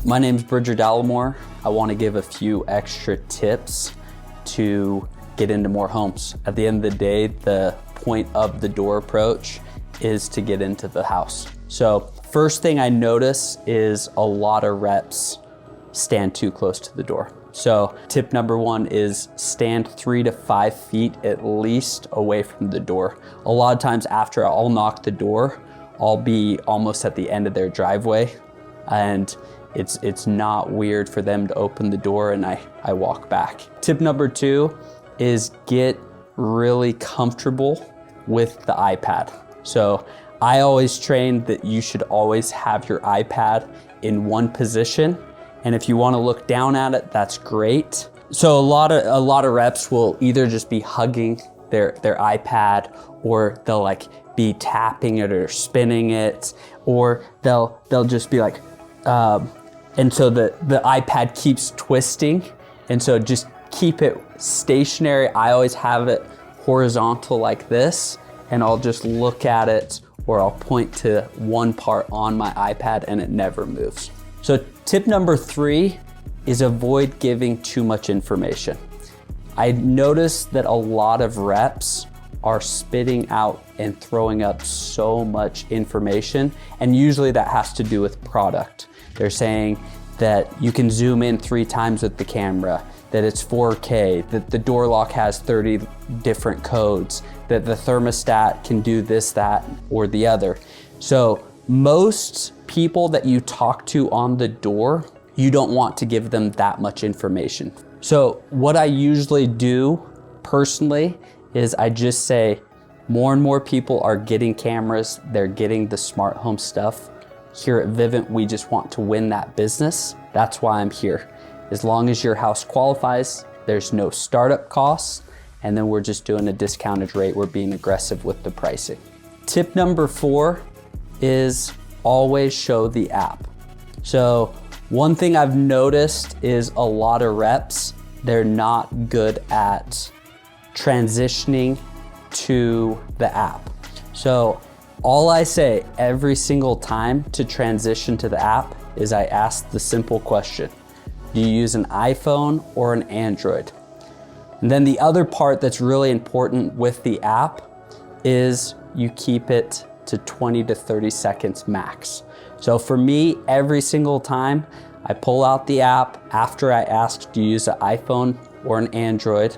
My name's Bridger Dallimore. I want to give a few extra tips to get into more homes. At the end of the day, the point of the door approach is to get into the house. So first thing I notice is a lot of reps stand too close to the door. So tip number one is stand 3 to 5 feet at least away from the door. A lot of times after I'll knock the door, I'll be almost at the end of their driveway, and it's not weird for them to open the door and I walk back. Tip number 2 is get really comfortable with the iPad. So I always train that you should always have your iPad in one position, and if you want to look down at it, that's great. So a lot of reps will either just be hugging their iPad, or they'll like be tapping it or spinning it, or they'll just be like, and so the iPad keeps twisting, and so just keep it stationary. I always have it horizontal like this, and I'll just look at it, or I'll point to one part on my iPad and it never moves. So tip number 3 is avoid giving too much information. I noticed that a lot of reps are spitting out and throwing up so much information, and usually that has to do with product. They're saying that you can zoom in 3 times with the camera, that it's 4K, that the door lock has 30 different codes, that the thermostat can do this, that, or the other. So most people that you talk to on the door, you don't want to give them that much information. So what I usually do personally is I just say, more and more people are getting cameras, they're getting the smart home stuff. Here at Vivint, we just want to win that business. That's why I'm here. As long as your house qualifies, there's no startup costs, and then we're just doing a discounted rate. We're being aggressive with the pricing. Tip number 4 is always show the app. So one thing I've noticed is a lot of reps, they're not good at transitioning to the app. So all I say every single time to transition to the app is I ask the simple question: do you use an iPhone or an Android? And then the other part that's really important with the app is you keep it to 20 to 30 seconds max. So for me, every single time I pull out the app, after I ask, do you use an iPhone or an Android,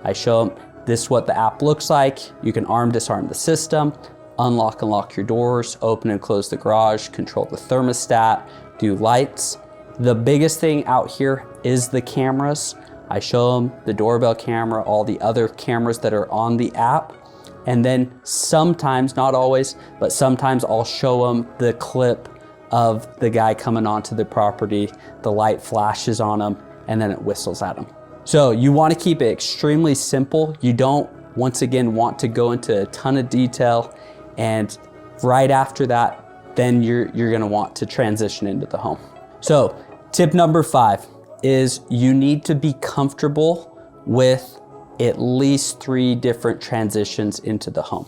I show them this is what the app looks like. You can arm, disarm the system, unlock and lock your doors, open and close the garage, control the thermostat, do lights. The biggest thing out here is the cameras. I show them the doorbell camera, all the other cameras that are on the app. And then sometimes, not always, but sometimes I'll show them the clip of the guy coming onto the property, the light flashes on him, and then it whistles at him. So you want to keep it extremely simple. You don't, once again, want to go into a ton of detail, and right after that, then you're gonna want to transition into the home. So tip number 5 is you need to be comfortable with at least 3 different transitions into the home.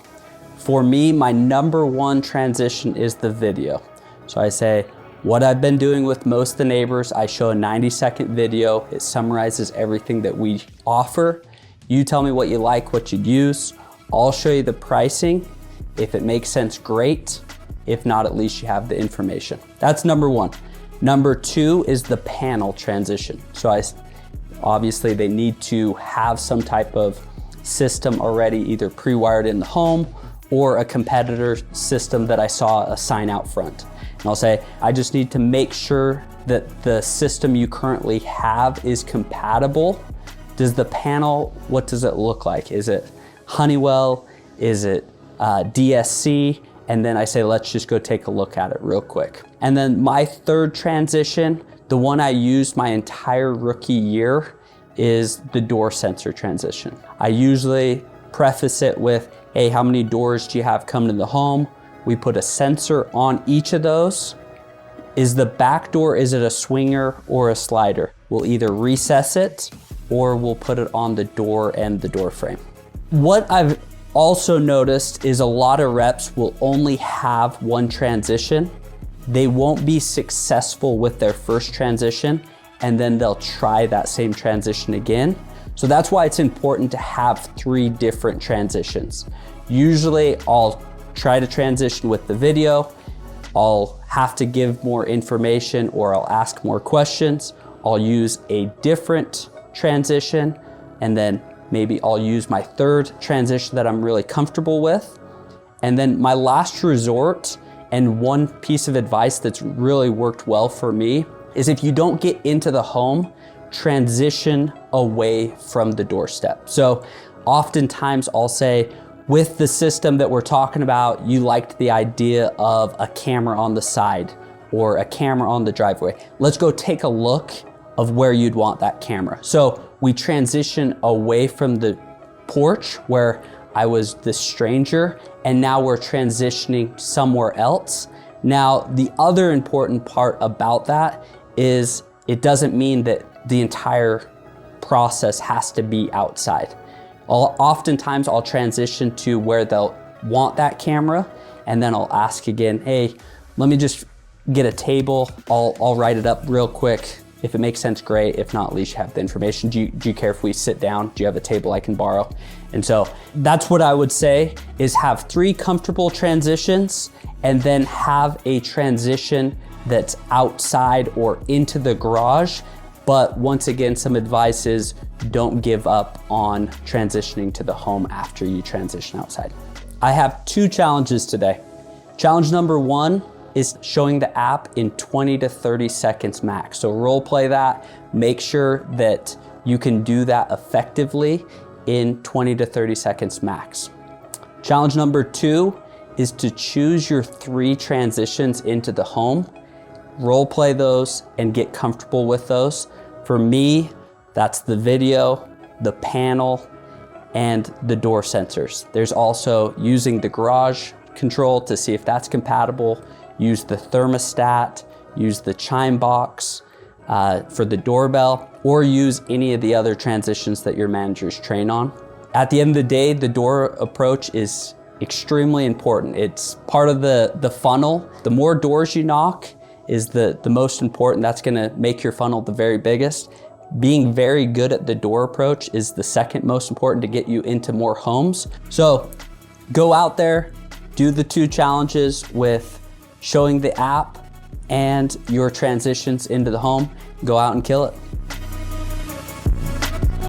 For me, my number 1 transition is the video. So I say, what I've been doing with most of the neighbors, I show a 90-second video. It summarizes everything that we offer. You tell me what you like, what you'd use. I'll show you the pricing. If it makes sense, great. If not, at least you have the information. That's number 1. Number 2 is the panel transition. So obviously they need to have some type of system already, either pre-wired in the home or a competitor system that I saw a sign out front. And I'll say, I just need to make sure that the system you currently have is compatible. Does the panel, what does it look like? Is it Honeywell? Is it DSC? And then I say, let's just go take a look at it real quick. And then my 3rd transition, the one I used my entire rookie year, is the door sensor transition. I usually preface it with, hey, how many doors do you have coming to the home? We put a sensor on each of those. Is the back door, is it a swinger or a slider? We'll either recess it or we'll put it on the door and the door frame. What I've also noticed is a lot of reps will only have one transition. they won't be successful with their first transition, and then they'll try that same transition again. So that's why it's important to have 3 different transitions. Usually I'll try to transition with the video, I'll have to give more information or I'll ask more questions, I'll use a different transition, and then maybe I'll use my 3rd transition that I'm really comfortable with. And then my last resort, and one piece of advice that's really worked well for me, is if you don't get into the home, transition away from the doorstep. So oftentimes I'll say, with the system that we're talking about, you liked the idea of a camera on the side or a camera on the driveway. Let's go take a look of where you'd want that camera. So we transition away from the porch where I was the stranger, and now we're transitioning somewhere else. Now, the other important part about that is it doesn't mean that the entire process has to be outside. Oftentimes I'll transition to where they'll want that camera, and then I'll ask again, hey, let me just get a table. I'll write it up real quick. If it makes sense, great. If not, at least you have the information. Do you care if we sit down? Do you have a table I can borrow? And so that's what I would say, is have 3 comfortable transitions and then have a transition that's outside or into the garage. But once again, some advice is don't give up on transitioning to the home after you transition outside. I have 2 challenges today. Challenge number 1 is showing the app in 20 to 30 seconds max. So role play that, make sure that you can do that effectively in 20 to 30 seconds max. Challenge number 2 is to choose your 3 transitions into the home, role play those and get comfortable with those. For me, that's the video, the panel, and the door sensors. There's also using the garage control to see if that's compatible, use the thermostat, use the chime box for the doorbell, or use any of the other transitions that your managers train on. At the end of the day, the door approach is extremely important. It's part of the funnel. The more doors you knock is the most important. That's gonna make your funnel the very biggest. Being very good at the door approach is the second most important to get you into more homes. So go out there, do the 2 challenges with showing the app and your transitions into the home. Go out and kill it.